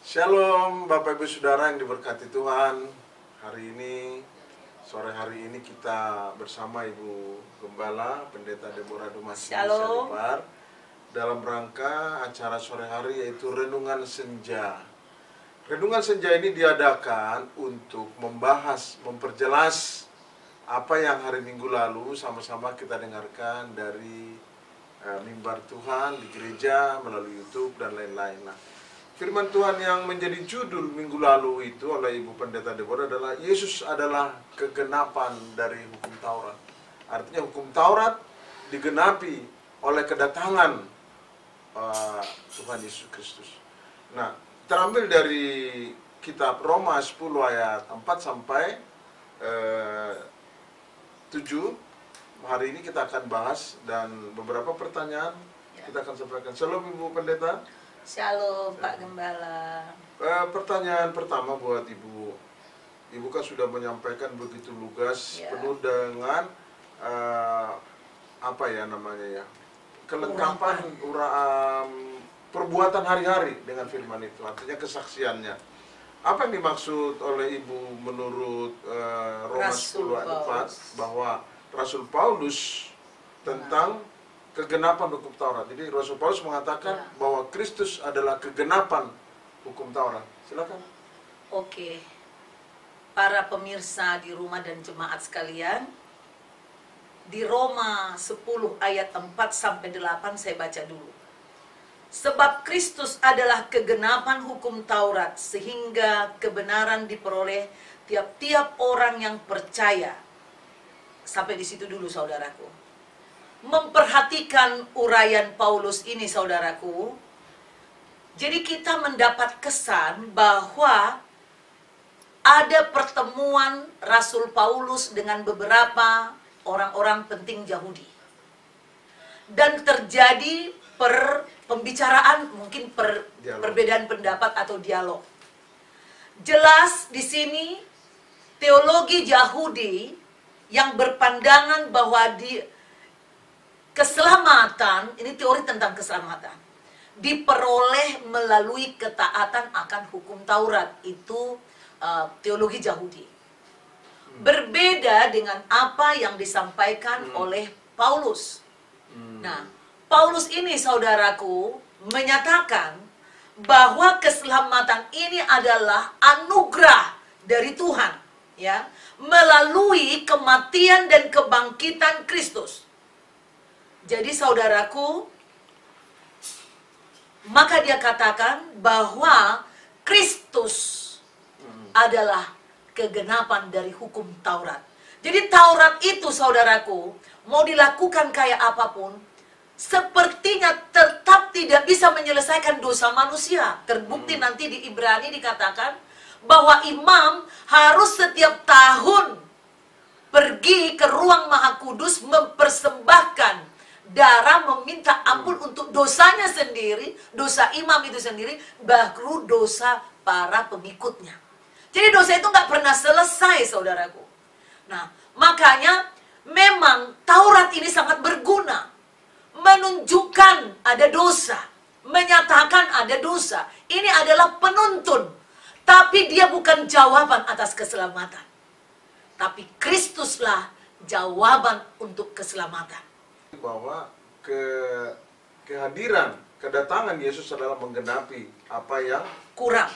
Shalom Bapak Ibu Saudara yang diberkati Tuhan. Sore hari ini kita bersama Ibu Gembala, Pendeta Deborah Dumasi Salipar, dalam rangka acara sore hari yaitu Renungan Senja. Renungan Senja ini diadakan untuk membahas, memperjelas apa yang hari Minggu lalu sama-sama kita dengarkan dari mimbar Tuhan di gereja, melalui YouTube dan lain-lain. Nah, firman Tuhan yang menjadi judul minggu lalu itu oleh Ibu Pendeta Deborah adalah Yesus adalah kegenapan dari hukum Taurat. Artinya hukum Taurat digenapi oleh kedatangan Tuhan Yesus Kristus. Nah, terambil dari kitab Roma 10 ayat 4 sampai 7. Hari ini kita akan bahas dan beberapa pertanyaan kita akan sampaikan. Shalom Ibu Pendeta. Shalom Pak Gembala. Pertanyaan pertama buat Ibu. Ibu kan sudah menyampaikan begitu lugas, penuh dengan kelengkapan perbuatan hari-hari dengan firman itu, artinya kesaksiannya. Apa yang dimaksud oleh Ibu menurut Roma 10 ayat 4 bahwa Rasul Paulus tentang kegenapan hukum Taurat? Jadi Rasul Paulus mengatakan bahwa Kristus adalah kegenapan hukum Taurat. Silakan. Oke. Para pemirsa di rumah dan jemaat sekalian, di Roma 10 ayat 4 sampai 8 saya baca dulu. Sebab Kristus adalah kegenapan hukum Taurat, sehingga kebenaran diperoleh tiap-tiap orang yang percaya. Sampai di situ dulu saudaraku. Memperhatikan uraian Paulus ini saudaraku, jadi kita mendapat kesan bahwa ada pertemuan Rasul Paulus dengan beberapa orang-orang penting Yahudi, dan terjadi pembicaraan, mungkin perbedaan pendapat atau dialog. Jelas di sini teologi Yahudi yang berpandangan bahwa keselamatan, ini teori tentang keselamatan, diperoleh melalui ketaatan akan hukum Taurat. Itu teologi Yahudi. Berbeda dengan apa yang disampaikan oleh Paulus. Nah, Paulus ini saudaraku menyatakan bahwa keselamatan ini adalah anugerah dari Tuhan, ya, melalui kematian dan kebangkitan Kristus. Jadi saudaraku, maka dia katakan bahwa Kristus adalah kegenapan dari hukum Taurat. Jadi Taurat itu saudaraku, mau dilakukan kayak apapun, sepertinya tetap tidak bisa menyelesaikan dosa manusia. Terbukti nanti di Ibrani dikatakan bahwa imam harus setiap tahun pergi ke ruang Maha Kudus mempersembahkan darah, meminta ampun untuk dosanya sendiri, dosa imam itu sendiri, baru dosa para pengikutnya. Jadi dosa itu nggak pernah selesai, saudaraku. Nah, makanya memang Taurat ini sangat berguna, menunjukkan ada dosa, menyatakan ada dosa. Ini adalah penuntun, tapi dia bukan jawaban atas keselamatan. Tapi Kristuslah jawaban untuk keselamatan. Bahwa kehadiran, kedatangan Yesus adalah menggenapi apa yang kurang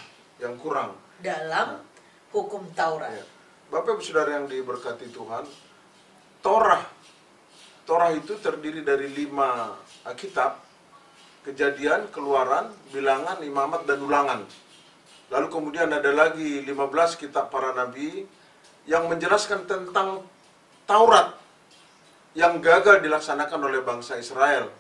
dalam hukum Taurat. Ya. Bapak Ibu Saudara yang diberkati Tuhan, Torah itu terdiri dari 5 kitab: Kejadian, Keluaran, Bilangan, Imamat, dan Ulangan. Lalu kemudian ada lagi 15 kitab para nabi yang menjelaskan tentang Taurat yang gagal dilaksanakan oleh bangsa Israel.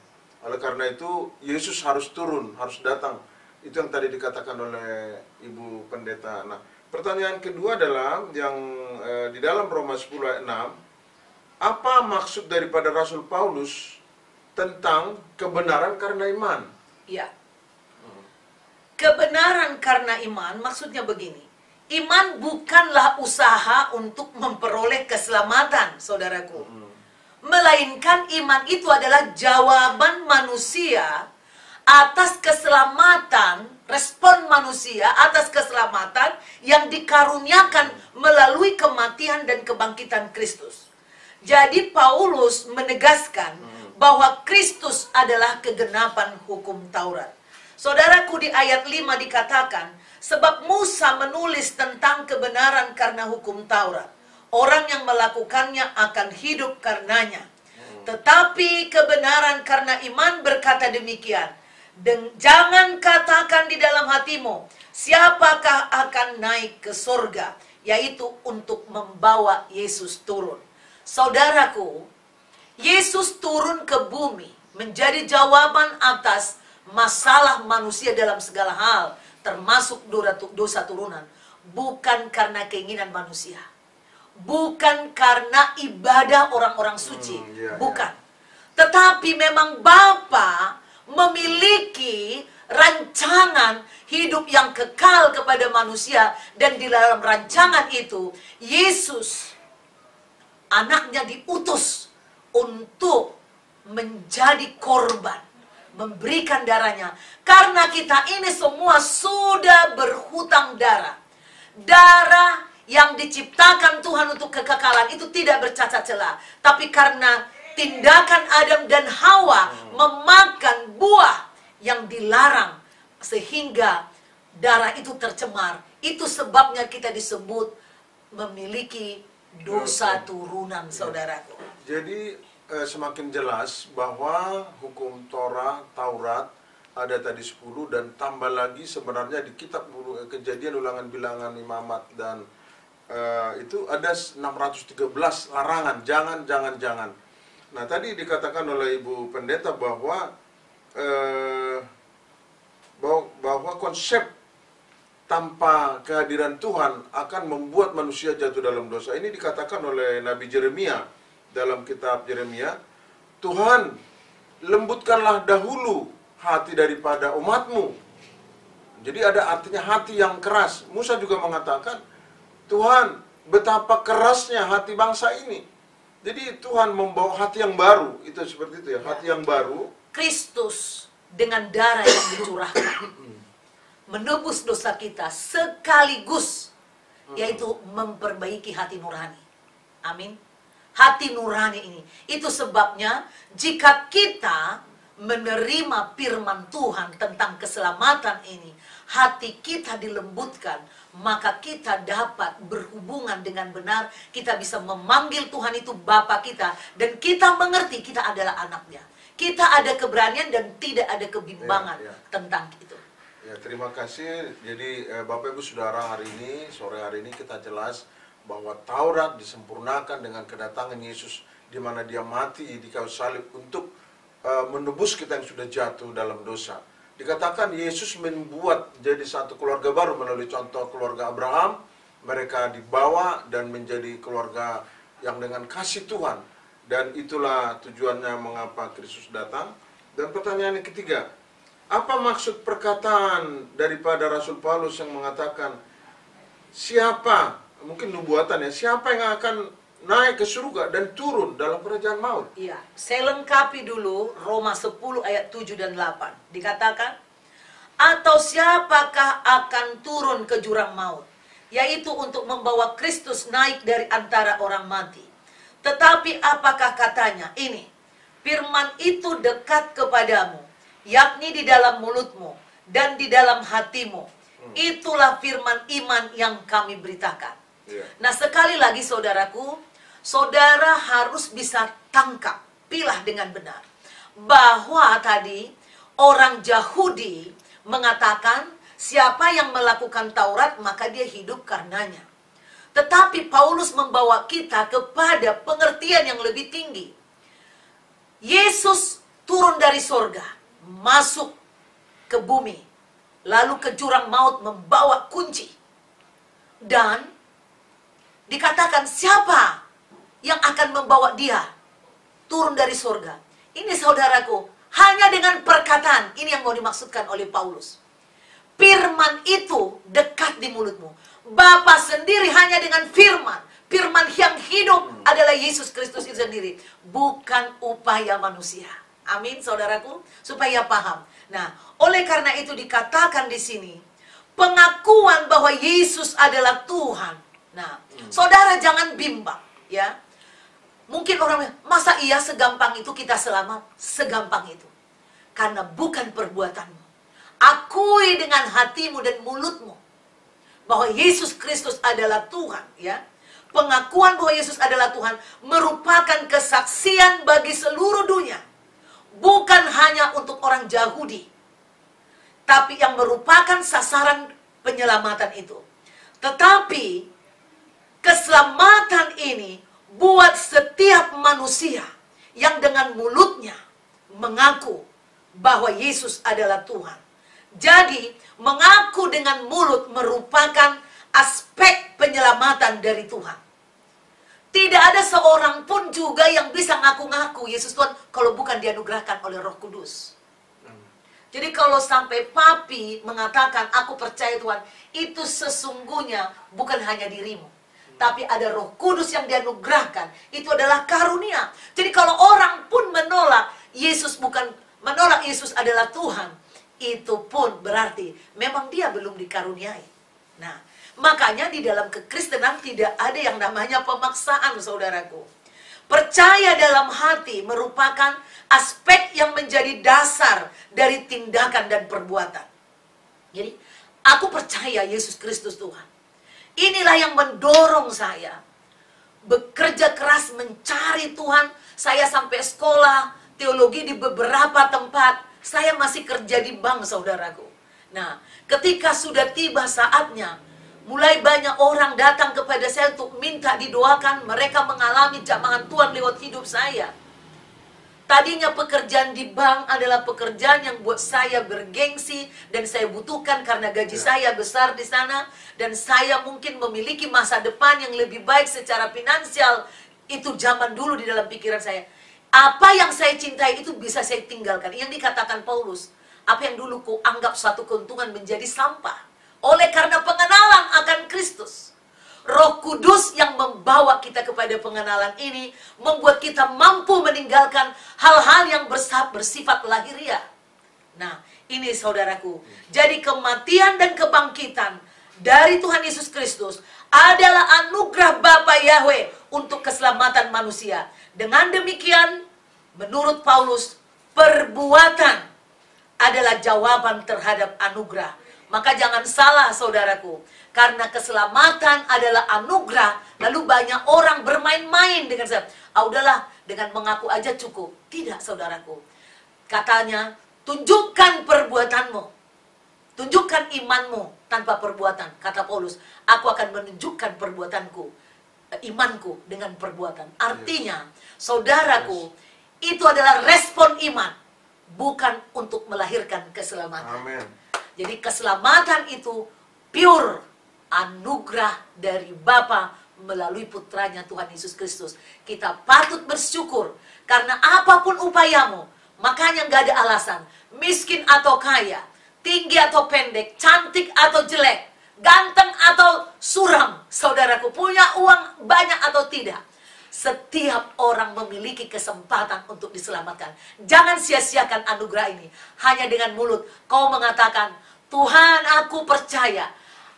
Oleh karena itu Yesus harus turun, harus datang. Itu yang tadi dikatakan oleh Ibu Pendeta. Nah, pertanyaan kedua adalah yang di dalam Roma 10 ayat 6, apa maksud daripada Rasul Paulus tentang kebenaran karena iman? Ya. Kebenaran karena iman maksudnya begini. Iman bukanlah usaha untuk memperoleh keselamatan, saudaraku. Melainkan iman itu adalah jawaban manusia atas keselamatan respon manusia atas keselamatan yang dikaruniakan melalui kematian dan kebangkitan Kristus. Jadi Paulus menegaskan bahwa Kristus adalah kegenapan hukum Taurat. Saudaraku, di ayat 5 dikatakan, sebab Musa menulis tentang kebenaran karena hukum Taurat. Orang yang melakukannya akan hidup karenanya. Tetapi kebenaran karena iman berkata demikian. Dan jangan katakan di dalam hatimu, siapakah akan naik ke sorga, yaitu untuk membawa Yesus turun. Saudaraku, Yesus turun ke bumi menjadi jawaban atas masalah manusia dalam segala hal, termasuk dosa turunan. Bukan karena keinginan manusia, bukan karena ibadah orang-orang suci, bukan. Tetapi memang Bapa memiliki rancangan hidup yang kekal kepada manusia. Dan di dalam rancangan itu, Yesus, anaknya, diutus untuk menjadi korban, memberikan darahnya. Karena kita ini semua sudah berhutang darah. Darah yang diciptakan Tuhan untuk kekekalan itu tidak bercacat celah. Tapi karena tindakan Adam dan Hawa memakan buah yang dilarang, sehingga darah itu tercemar. Itu sebabnya kita disebut memiliki dosa turunan, saudaraku. Jadi semakin jelas bahwa hukum Taurat ada tadi 10, dan tambah lagi sebenarnya di kitab Kejadian, Ulangan, Bilangan, Imamat, dan itu ada 613 larangan, jangan. Nah, tadi dikatakan oleh Ibu Pendeta bahwa konsep tanpa kehadiran Tuhan akan membuat manusia jatuh dalam dosa. Ini dikatakan oleh Nabi Yeremia dalam kitab Yeremia, Tuhan, lembutkanlah dahulu hati daripada umatmu. Jadi ada artinya hati yang keras. Musa juga mengatakan, Tuhan, betapa kerasnya hati bangsa ini. Jadi Tuhan membawa hati yang baru, itu seperti itu ya, hati yang baru. Kristus dengan darah yang dicurahkan menebus dosa kita sekaligus, yaitu memperbaiki hati nurani. Amin. Hati nurani ini, itu sebabnya jika kita menerima firman Tuhan tentang keselamatan ini, hati kita dilembutkan, maka kita dapat berhubungan dengan benar. Kita bisa memanggil Tuhan itu Bapa kita, dan kita mengerti kita adalah anaknya. Kita ada keberanian dan tidak ada kebimbangan tentang itu. Ya, terima kasih. Jadi Bapak Ibu Saudara, sore hari ini kita jelas bahwa Taurat disempurnakan dengan kedatangan Yesus, di mana Dia mati di kayu salib untuk menebus kita yang sudah jatuh dalam dosa. Dikatakan Yesus membuat jadi satu keluarga baru melalui contoh keluarga Abraham. Mereka dibawa dan menjadi keluarga yang dengan kasih Tuhan. Dan itulah tujuannya mengapa Kristus datang. Dan pertanyaan yang ketiga, apa maksud perkataan daripada Rasul Paulus yang mengatakan, siapa, mungkin nubuatan ya, siapa yang akan naik ke surga dan turun dalam kerajaan maut? Iya, saya lengkapi dulu Roma 10 ayat 7 dan 8. Dikatakan, atau siapakah akan turun ke jurang maut, yaitu untuk membawa Kristus naik dari antara orang mati. Tetapi apakah katanya? Ini, firman itu dekat kepadamu, yakni di dalam mulutmu dan di dalam hatimu. Itulah firman iman yang kami beritakan. Nah, sekali lagi saudaraku, saudara harus bisa tangkap, pilah dengan benar, bahwa tadi orang Yahudi mengatakan siapa yang melakukan Taurat maka dia hidup karenanya. Tetapi Paulus membawa kita kepada pengertian yang lebih tinggi. Yesus turun dari sorga, masuk ke bumi, lalu ke jurang maut membawa kunci. Dan dikatakan siapa yang akan membawa dia turun dari sorga. Ini saudaraku, hanya dengan perkataan, ini yang mau dimaksudkan oleh Paulus. Firman itu dekat di mulutmu. Bapa sendiri hanya dengan firman. Firman yang hidup adalah Yesus Kristus itu sendiri. Bukan upaya manusia. Amin saudaraku, supaya paham. Nah, oleh karena itu dikatakan di sini, pengakuan bahwa Yesus adalah Tuhan. Nah, saudara jangan bimbang, ya. Mungkin orang bilang, masa iya segampang itu kita selamat? Segampang itu. Karena bukan perbuatanmu. Akui dengan hatimu dan mulutmu bahwa Yesus Kristus adalah Tuhan, ya. Pengakuan bahwa Yesus adalah Tuhan merupakan kesaksian bagi seluruh dunia. Bukan hanya untuk orang Yahudi, tapi yang merupakan sasaran penyelamatan itu. Tetapi keselamatan ini buat setiap manusia yang dengan mulutnya mengaku bahwa Yesus adalah Tuhan. Jadi, mengaku dengan mulut merupakan aspek penyelamatan dari Tuhan. Tidak ada seorang pun juga yang bisa ngaku-ngaku Yesus Tuhan kalau bukan dianugerahkan oleh Roh Kudus. Jadi kalau sampai papi mengatakan aku percaya Tuhan, itu sesungguhnya bukan hanya dirimu, tapi ada Roh Kudus yang dianugerahkan. Itu adalah karunia. Jadi kalau orang pun menolak Yesus adalah Tuhan, itu pun berarti memang dia belum dikaruniai. Nah, makanya di dalam kekristenan tidak ada yang namanya pemaksaan, saudaraku. Percaya dalam hati merupakan aspek yang menjadi dasar dari tindakan dan perbuatan. Jadi, aku percaya Yesus Kristus Tuhan. Inilah yang mendorong saya bekerja keras mencari Tuhan. Saya sampai sekolah teologi di beberapa tempat. Saya masih kerja di bank, saudaraku. Nah, ketika sudah tiba saatnya, mulai banyak orang datang kepada saya untuk minta didoakan. Mereka mengalami jamahan Tuhan lewat hidup saya. Tadinya pekerjaan di bank adalah pekerjaan yang buat saya bergengsi dan saya butuhkan karena gaji saya besar di sana dan saya mungkin memiliki masa depan yang lebih baik secara finansial. Itu zaman dulu di dalam pikiran saya. Apa yang saya cintai itu bisa saya tinggalkan. Yang dikatakan Paulus, apa yang dulu ku anggap suatu keuntungan menjadi sampah. Oleh karena pengenalan akan Kristus. Roh Kudus yang membawa kita kepada pengenalan ini membuat kita mampu meninggalkan hal-hal yang bersifat lahiriah. Nah, ini saudaraku. Jadi kematian dan kebangkitan dari Tuhan Yesus Kristus adalah anugerah Bapa Yahweh untuk keselamatan manusia. Dengan demikian, menurut Paulus, perbuatan adalah jawaban terhadap anugerah. Maka jangan salah, saudaraku. Karena keselamatan adalah anugerah, lalu banyak orang bermain-main dengan saya. Udahlah, dengan mengaku aja cukup. Tidak, saudaraku. Katanya, tunjukkan perbuatanmu. Tunjukkan imanmu tanpa perbuatan. Kata Paulus, aku akan menunjukkan perbuatanku, imanku dengan perbuatan. Artinya, saudaraku, itu adalah respon iman, bukan untuk melahirkan keselamatan. Amin. Jadi keselamatan itu pure anugerah dari Bapa melalui putranya Tuhan Yesus Kristus. Kita patut bersyukur karena apapun upayamu, makanya nggak ada alasan. Miskin atau kaya, tinggi atau pendek, cantik atau jelek, ganteng atau suram, saudaraku, punya uang banyak atau tidak. Setiap orang memiliki kesempatan untuk diselamatkan. Jangan sia-siakan anugerah ini. Hanya dengan mulut kau mengatakan, Tuhan, aku percaya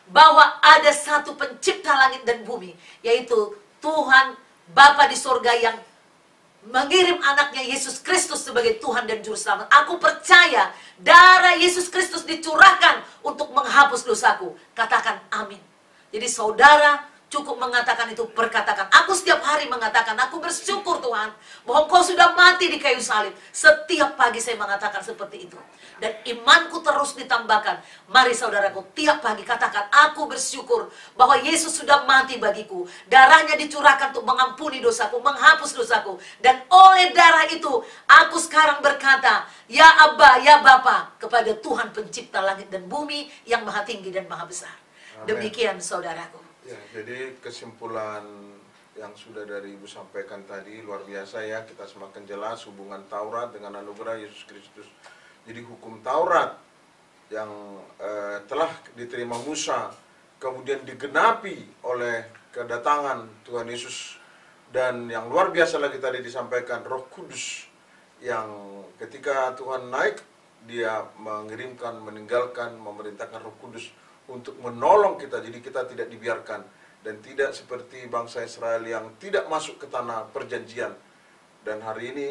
bahwa ada satu pencipta langit dan bumi, yaitu Tuhan Bapa di sorga yang mengirim anaknya Yesus Kristus sebagai Tuhan dan Juru Selamat. Aku percaya darah Yesus Kristus dicurahkan untuk menghapus dosaku. Katakan amin. Jadi saudara cukup mengatakan itu, perkatakan. Aku setiap hari mengatakan, aku bersyukur Tuhan bahwa Engkau sudah mati di kayu salib. Setiap pagi saya mengatakan seperti itu. Dan imanku terus ditambahkan. Mari saudaraku, tiap pagi katakan, aku bersyukur bahwa Yesus sudah mati bagiku. Darahnya dicurahkan untuk mengampuni dosaku, menghapus dosaku. Dan oleh darah itu, aku sekarang berkata, ya Abba, ya Bapa, kepada Tuhan pencipta langit dan bumi yang maha tinggi dan maha besar. Amen. Demikian saudaraku. Ya, jadi kesimpulan yang sudah dari Ibu sampaikan tadi luar biasa ya. Kita semakin jelas hubungan Taurat dengan anugerah Yesus Kristus. Jadi hukum Taurat yang telah diterima Musa kemudian digenapi oleh kedatangan Tuhan Yesus. Dan yang luar biasa lagi tadi disampaikan Roh Kudus yang ketika Tuhan naik Dia mengirimkan, meninggalkan, memerintahkan Roh Kudus untuk menolong kita. Jadi kita tidak dibiarkan dan tidak seperti bangsa Israel yang tidak masuk ke tanah perjanjian. Dan hari ini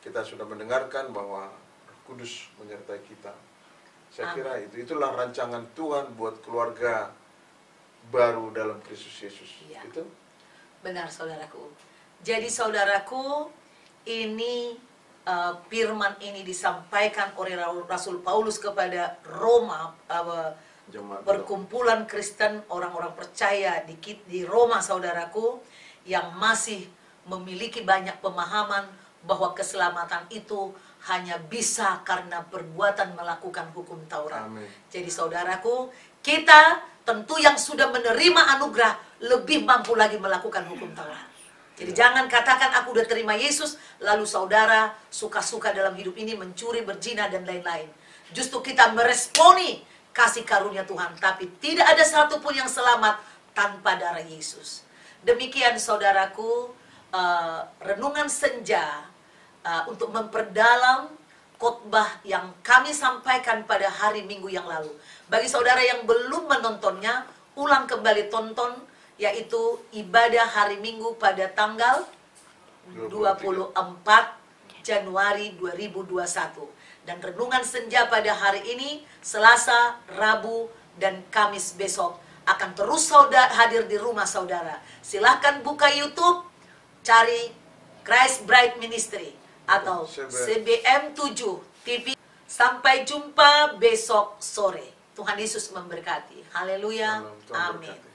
kita sudah mendengarkan bahwa Roh Kudus menyertai kita. Saya kira itulah rancangan Tuhan buat keluarga baru dalam Kristus Yesus. Ya. Itu benar, saudaraku. Jadi saudaraku, ini firman ini disampaikan oleh Rasul Paulus kepada Roma, perkumpulan Kristen, orang-orang percaya di Roma, saudaraku, yang masih memiliki banyak pemahaman bahwa keselamatan itu hanya bisa karena perbuatan melakukan hukum Taurat. Amin. Jadi saudaraku, kita tentu yang sudah menerima anugerah lebih mampu lagi melakukan hukum Taurat. Jadi jangan katakan aku udah terima Yesus, lalu saudara suka-suka dalam hidup ini mencuri, berzina, dan lain-lain. Justru kita meresponi kasih karunia Tuhan, tapi tidak ada satupun yang selamat tanpa darah Yesus. Demikian saudaraku, renungan senja untuk memperdalam khotbah yang kami sampaikan pada hari Minggu yang lalu. Bagi saudara yang belum menontonnya, ulang kembali tonton, yaitu ibadah hari Minggu pada tanggal 24 Januari 2021. Dan renungan senja pada hari ini, Selasa, Rabu, dan Kamis besok akan terus hadir di rumah saudara. Silahkan buka YouTube, cari Christ Bright Ministry atau CBM 7 TV. Sampai jumpa besok sore. Tuhan Yesus memberkati. Haleluya. Amin.